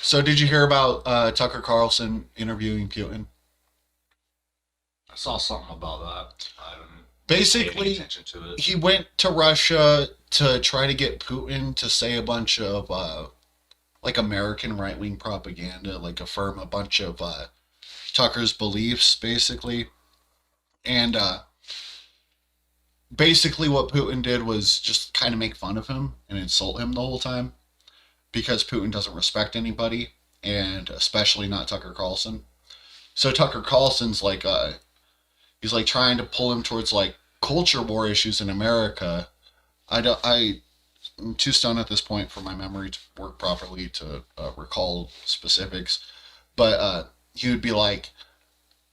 So did you hear about Tucker Carlson interviewing Putin? I saw something about that. I didn't pay any Basically, attention to it. he went to Russia to try to get Putin to say a bunch of like American right wing propaganda, like affirm a bunch of Tucker's beliefs, basically. And basically, what Putin did was just kind of make fun of him and insult him the whole time because Putin doesn't respect anybody, and especially not Tucker Carlson. So Tucker Carlson's like, he's like trying to pull him towards like culture war issues in America. I'm too stoned at this point for my memory to work properly to recall specifics, but he would be like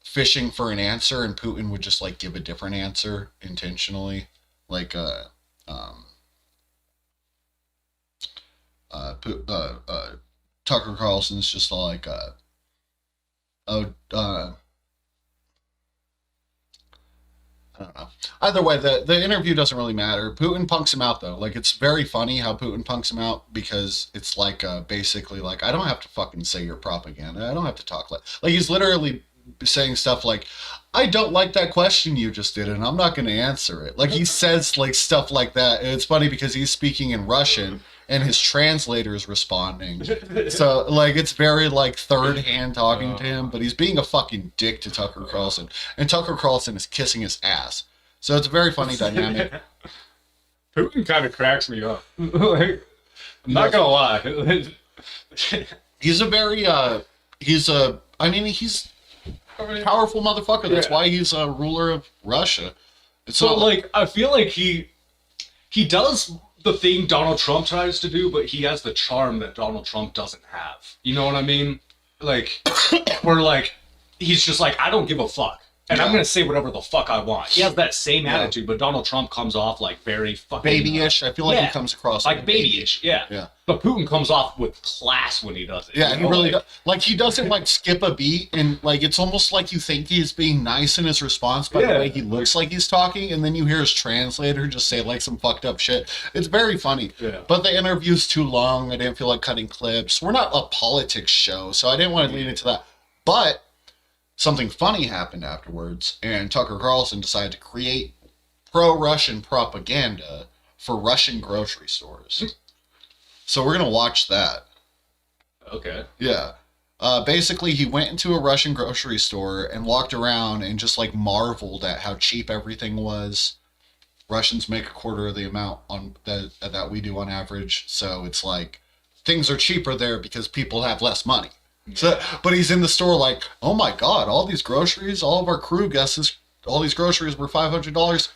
fishing for an answer, and Putin would just like give a different answer intentionally, like um, Tucker Carlson's just like oh I don't know. Either way, the interview doesn't really matter. Putin punks him out though. Like it's very funny how Putin punks him out because it's like basically like I don't have to fucking say your propaganda. I don't have to talk like he's literally saying stuff like I don't like that question you just did and I'm not going to answer it. Like he says like stuff like that. And it's funny because he's speaking in Russian and his translator is responding. So like it's very like third hand talking to him, but he's being a fucking dick to Tucker Carlson, and Tucker Carlson is kissing his ass. So it's a very funny dynamic. Putin kind of cracks me up. Like, I'm not gonna lie. He's a very he's a powerful motherfucker. That's why he's a ruler of Russia. It's So not like I feel like he does the thing Donald Trump tries to do, but he has the charm that Donald Trump doesn't have. You know what I mean? Like where like he's just like I don't give a fuck. And I'm gonna say whatever the fuck I want. He has that same attitude, but Donald Trump comes off like very fucking babyish. I feel like he comes across like babyish. Yeah. Yeah. But Putin comes off with class when he does it. Yeah, you he know? really does. Like he doesn't like skip a beat, and like it's almost like you think he's being nice in his response by the way he looks like he's talking, and then you hear his translator just say like some fucked up shit. It's very funny. Yeah. But the interview's too long. I didn't feel like cutting clips. We're not a politics show, so I didn't want to lean into that. But something funny happened afterwards, and Tucker Carlson decided to create pro-Russian propaganda for Russian grocery stores. So we're gonna watch that. Okay. Yeah. Basically, he went into a Russian grocery store and walked around and just like marveled at how cheap everything was. Russians make a quarter of the amount on that we do on average, so it's like things are cheaper there because people have less money. So, but he's in the store like, oh my god, all these groceries, all of our crew guesses, all these groceries were $500.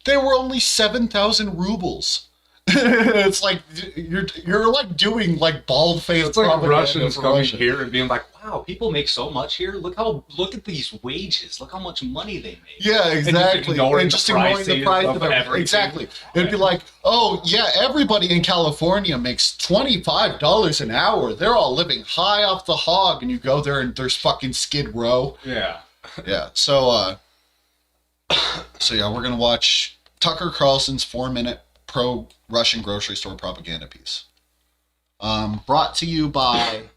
They were only 7,000 rubles. It's like you're like doing like bald faced. It's like Russians coming here and being like, "Wow, people make so much here. Look at these wages. Look how much money they make." Yeah, exactly. And just ignoring the price of everything. Exactly. It'd be like, oh yeah, everybody in California makes $25 an hour. They're all living high off the hog, and you go there and there's fucking Skid Row. Yeah. Yeah. So yeah, we're gonna watch Tucker Carlson's 4-minute pro-Russian grocery store propaganda piece. Brought to you by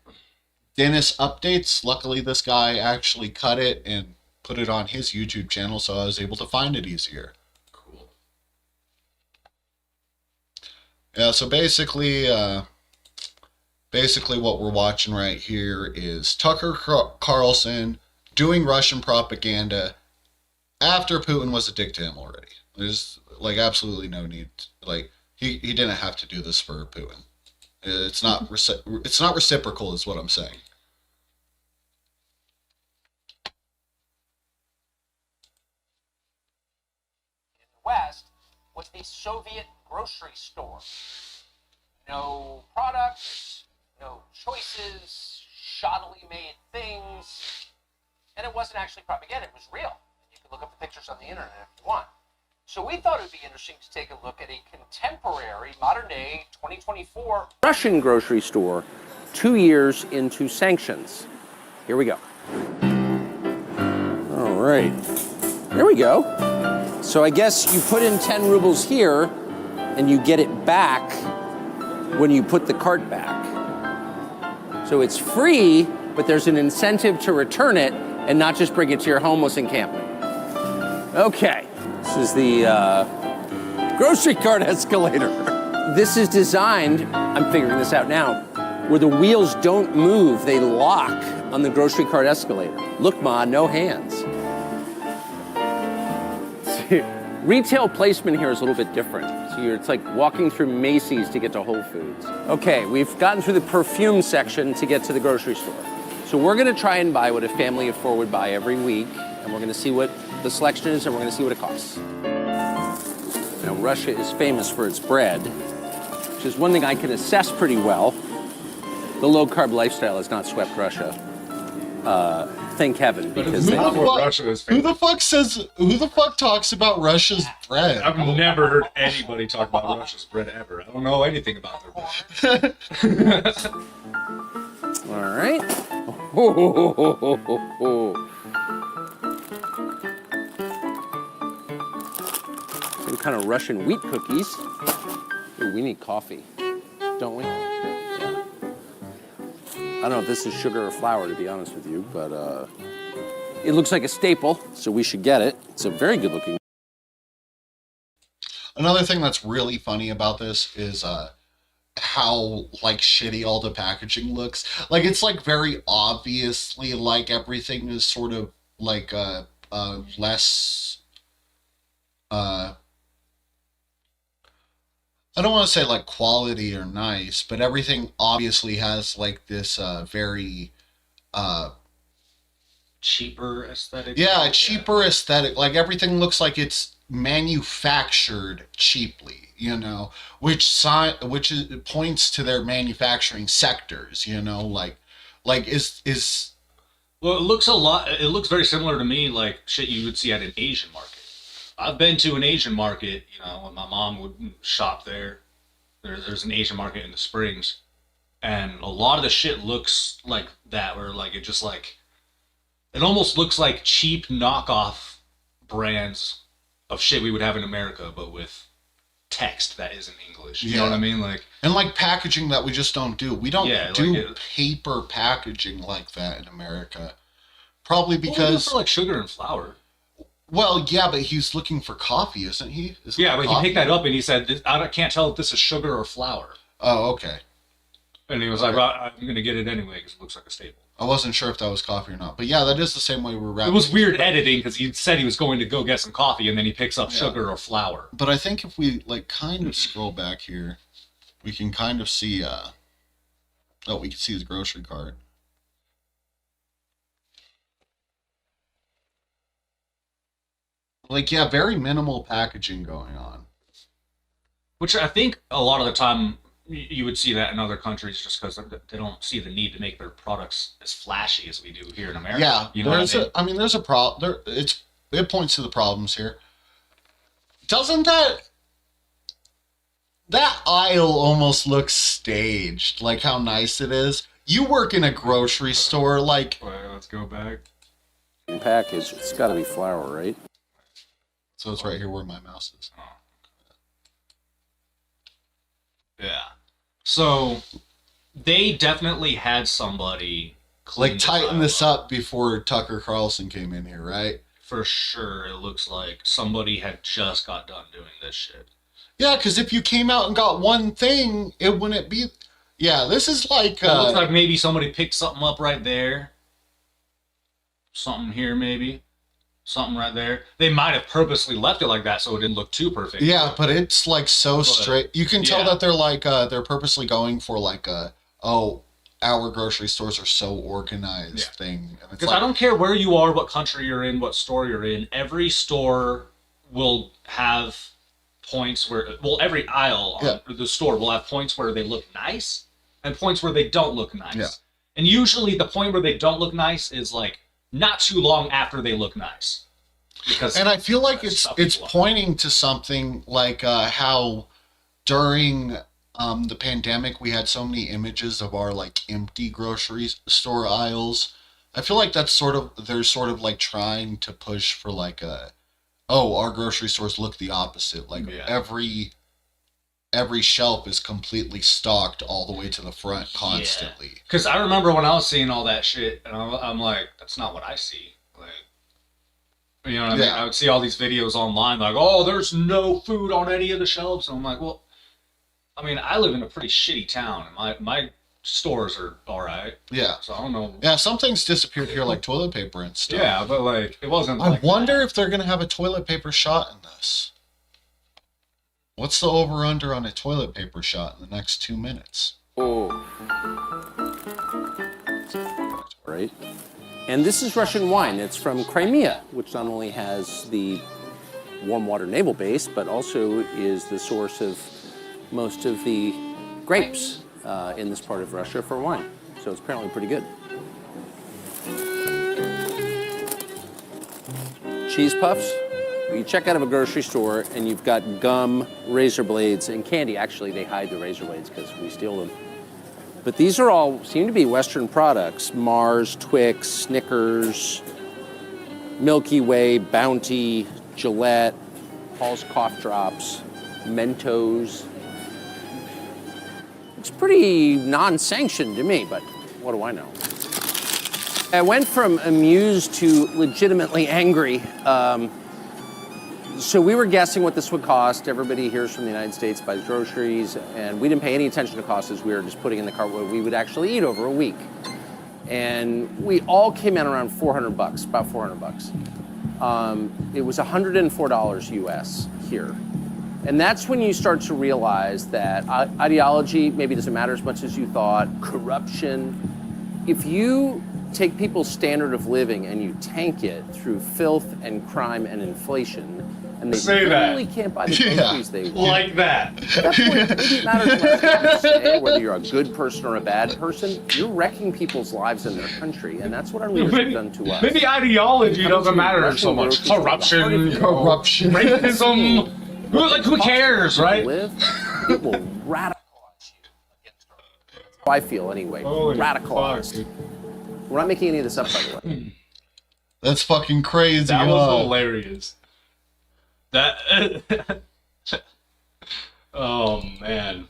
Dennis Updates. Luckily, this guy actually cut it and put it on his YouTube channel, so I was able to find it easier. Cool. Yeah, so basically what we're watching right here is Tucker Carlson doing Russian propaganda after Putin was a dick to him already. There's like absolutely no need. Like he didn't have to do this for Putin. It's not reciprocal, is what I'm saying. In the West was the Soviet grocery store. No products, no choices, shoddily made things, and it wasn't actually propaganda. It was real. You can look up the pictures on the internet if you want. So we thought it would be interesting to take a look at a contemporary, modern-day, 2024 Russian grocery store 2 years into sanctions. Here we go. All right. Here we go. So I guess you put in 10 rubles here, and you get it back when you put the cart back. So it's free, but there's an incentive to return it and not just bring it to your homeless encampment. Okay, this is the grocery cart escalator. This is designed, I'm figuring this out now, where the wheels don't move, they lock on the grocery cart escalator. Look, Ma, no hands. Retail placement here is a little bit different. So it's like walking through Macy's to get to Whole Foods. Okay, we've gotten through the perfume section to get to the grocery store. So we're gonna try and buy what a family of 4 would buy every week, and we're gonna see what the selection is, and we're gonna see what it costs. Now, Russia is famous for its bread, which is one thing I can assess pretty well. The low-carb lifestyle has not swept Russia. Thank heaven, because Who they, the fuck talks about Russia's bread? I've never heard anybody talk about Russia's bread ever. I don't know anything about their bread. all right. Some kind of Russian wheat cookies. Ooh, we need coffee, don't we? Yeah. I don't know if this is sugar or flour, to be honest with you, but it looks like a staple, so we should get it. It's a very good looking. Another thing that's really funny about this is how like shitty all the packaging looks. Like it's like very obviously like everything is sort of like less I don't want to say like quality or nice, but everything obviously has like this very Cheaper aesthetic. yeah, cheaper aesthetic. Like everything looks like it's manufactured cheaply, you know, which points to their manufacturing sectors, you know, like is Well, it looks a lot. It looks very similar to me, like shit you would see at an Asian market. I've been to an Asian market, you know, when my mom would shop there. There's an Asian market in the Springs, and a lot of the shit looks like that, where like it almost looks like cheap knockoff brands of shit we would have in America, but with text that isn't English. You know what I mean? Like, and like packaging that we just don't do. We don't Yeah, do like paper packaging like that in America. Probably well, we do because for like sugar and flour. well, yeah, but he's looking for coffee, isn't he? Is it Yeah, but he coffee? picked that up and he said, can't tell if this is sugar or flour." Oh, okay. And he was like, well, "I'm gonna get it anyway because it looks like a staple." I wasn't sure if that was coffee or not, but yeah, that is the same way we're wrapping. It was weird editing because he said he was going to go get some coffee and then he picks up sugar or flour. But I think if we like kind of scroll back here, we can kind of see we can see his grocery cart. Like yeah, very minimal packaging going on. Which I think a lot of the time you would see that in other countries just because they don't see the need to make their products as flashy as we do here in America. Yeah, you know what I mean? I mean, there's a problem. It points to the problems here. Doesn't that aisle almost look staged? Like how nice it is. You work in a grocery store, like. Well, let's go back. Package, it's got to be flour, right? So it's right here where my mouse is. Oh. Yeah. So they definitely had somebody Like tighten this up before Tucker Carlson came in here, right? For sure, it looks like somebody had just got done doing this shit. Yeah, because if you came out and got one thing, it wouldn't be. Yeah, this is like. It looks like maybe somebody picked something up right there. Something here, maybe. Something right there. They might have purposely left it like that so it didn't look too perfect. Yeah, but it's like so straight. You can tell that they're like they're purposely going for like our grocery stores are so organized thing. Because I don't care where you are, what country you're in, what store you're in. Every store will have points where, well, every aisle on the store will have points where they look nice and points where they don't look nice. Yeah. And usually the point where they don't look nice is like not too long after they look nice. And I feel like it's pointing to something like how during the pandemic we had so many images of our like empty grocery store aisles. I feel like that's they're sort of like trying to push for like our grocery stores look the opposite. Like every every shelf is completely stocked all the way to the front constantly. Because I remember when I was seeing all that shit, and I'm like, that's not what I see. Like, you know what I mean? I would see all these videos online, like, oh, there's no food on any of the shelves. And I'm like, well, I mean, I live in a pretty shitty town, and my stores are all right. Yeah. So I don't know. Yeah, some things disappeared here, like toilet paper and stuff. Yeah, but like, it wasn't. I like wonder if they're gonna have a toilet paper shot in this. What's the over/under on a toilet paper shot in the next 2 minutes? Oh. Right. And this is Russian wine. It's from Crimea, which not only has the warm water naval base, but also is the source of most of the grapes in this part of Russia for wine. So it's apparently pretty good. Cheese puffs. You check out of a grocery store and you've got gum, razor blades, and candy. Actually, they hide the razor blades because we steal them. But these are all seem to be Western products. Mars, Twix, Snickers, Milky Way, Bounty, Gillette, Paul's Cough Drops, Mentos. It's pretty non-sanctioned to me, but what do I know? I went from amused to legitimately angry. So we were guessing what this would cost. Everybody here's from the United States, buys groceries, and we didn't pay any attention to costs as we were just putting in the cart what we would actually eat over a week. And we all came in around $400, about $400. It was $104 US here. And that's when you start to realize that ideology maybe doesn't matter as much as you thought, corruption. If you take people's standard of living and you tank it through filth and crime and inflation, and they really can't buy the groceries they want. Like that. At that point, maybe it matters less what you say, whether you're a good person or a bad person. You're wrecking people's lives in their country, and that's what our leaders have done to us. Maybe ideology doesn't matter so much. Corruption, racism. Who cares, right? It will radicalize you against our people. That's how I feel anyway. Radicalized. We're not making any of this up, by the way. That's fucking crazy. That was hilarious. That. Oh man.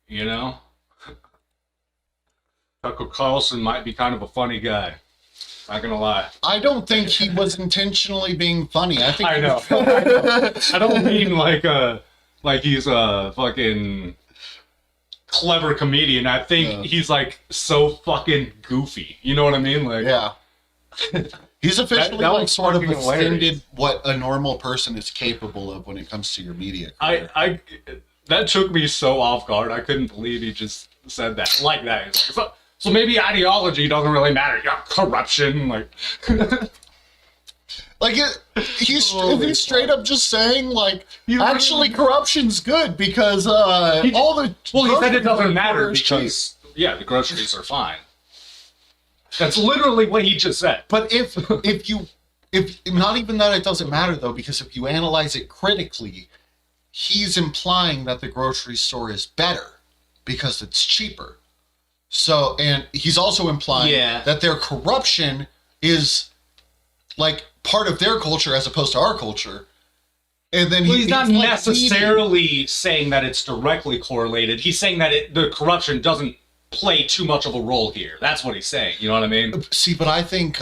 You know, Tucker Carlson might be kind of a funny guy. Not gonna lie. I don't think he was intentionally being funny. I think I know. I don't mean like he's a fucking clever comedian. I think he's like so fucking goofy. You know what I mean? Like, yeah. He's officially that like was sort of fucking offended hilarious. what a normal person is capable of when it comes to your media career. I that took me so off guard. I couldn't believe he just said that like that. So maybe ideology doesn't really matter. Yeah, corruption, like. Like he's straight up just saying like actually corruption's good because all the Well, he said it doesn't matter is because the groceries are fine. That's literally what he just said. But if not even that, it doesn't matter though, because if you analyze it critically, he's implying that the grocery store is better because it's cheaper. So, and he's also implying that their corruption is like part of their culture as opposed to our culture. And then he's not like necessarily saying that it's directly correlated. He's saying that the corruption doesn't play too much of a role here. That's what he's saying. You know what I mean? See, but I think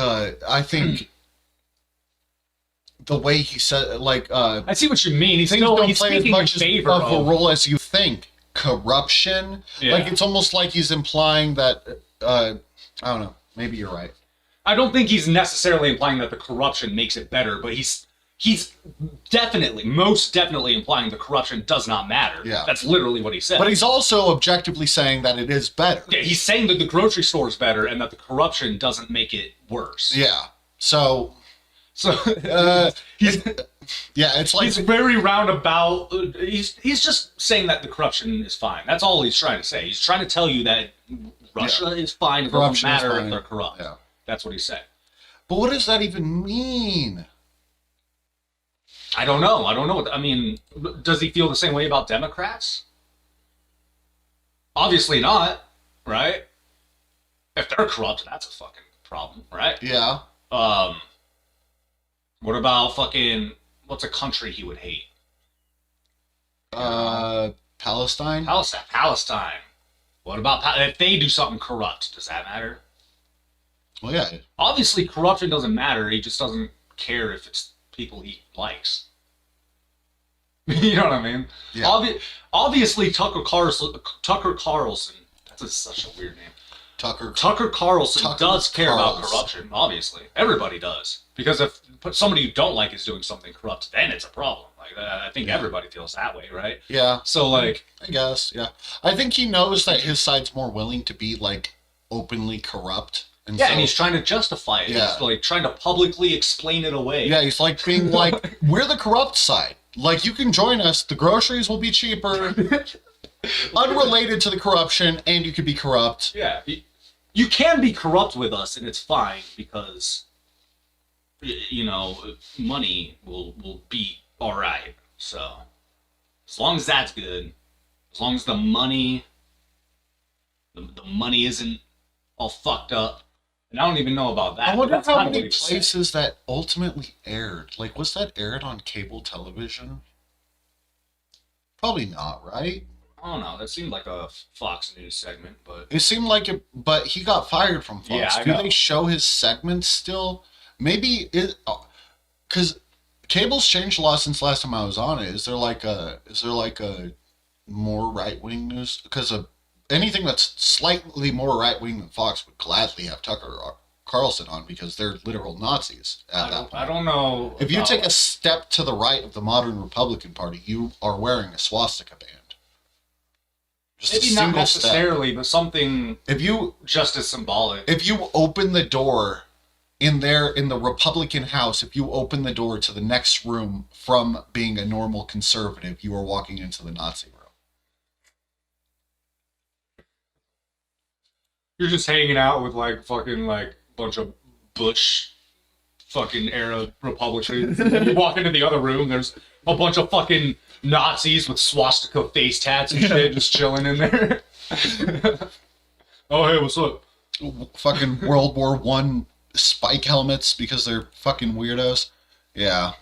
the way he said, like, I see what you mean. He's things still don't play as speaking much in favor of a role as you think. Corruption, like it's almost like he's implying that. I don't know. Maybe you're right. I don't think he's necessarily implying that the corruption makes it better, but he's most definitely implying the corruption does not matter. Yeah. That's literally what he said. But he's also objectively saying that it is better. Yeah, he's saying that the grocery store is better and that the corruption doesn't make it worse. Yeah. So it's like he's very roundabout. He's just saying that the corruption is fine. That's all he's trying to say. He's trying to tell you that Russia is fine. It doesn't matter if they're corrupt. Yeah. That's what he's saying. But what does that even mean? I don't know. I mean, does he feel the same way about Democrats? Obviously not, right? If they're corrupt, that's a fucking problem, right? Yeah. What about fucking, what's a country he would hate? Palestine. Palestine. What about if they do something corrupt? Does that matter? Well, yeah. Obviously, corruption doesn't matter. He just doesn't care if it's people he likes. You know what I mean? Yeah. Obviously, Tucker Carlson. Such a weird name. Tucker Carlson does care about corruption. Obviously, everybody does. Because if somebody you don't like is doing something corrupt, then it's a problem. Like I think everybody feels that way, right? Yeah. So like, I guess, yeah. I think he knows that his side's more willing to be like openly corrupt. And and he's trying to justify it. Yeah. He's like trying to publicly explain it away. Yeah, he's like being like, we're the corrupt side. Like, you can join us. The groceries will be cheaper. Unrelated to the corruption, and you could be corrupt. Yeah. You can be corrupt with us, and it's fine because, you know, money will be all right. So, as long as that's good, as long as the money isn't all fucked up, and I don't even know about that. I wonder that's how kind of many what he said. places that ultimately aired. Like, was that aired on cable television? Probably not, right? I don't know. That seemed like a Fox News segment, but It seemed like it, but he got fired from Fox. Yeah, I Do know. they show his segments still? Maybe it, because cable's changed a lot since last time I was on it. Is there like a more right wing news? Because anything that's slightly more right wing than Fox would gladly have Tucker or Carlson on because they're literal Nazis at that point. I don't know. If you about- take a step to the right of the modern Republican Party, you are wearing a swastika band. Just maybe a not single step. necessarily, but something If you just as symbolic. if you open the door in the Republican House, if you open the door to the next room from being a normal conservative, you are walking into the Nazi room. You're just hanging out with like fucking like bunch of Bush fucking era Republicans. You walk into the other room, there's a bunch of fucking Nazis with swastika face tats and shit just chilling in there. Oh hey, what's up? Fucking World War I spike helmets because they're fucking weirdos. Yeah.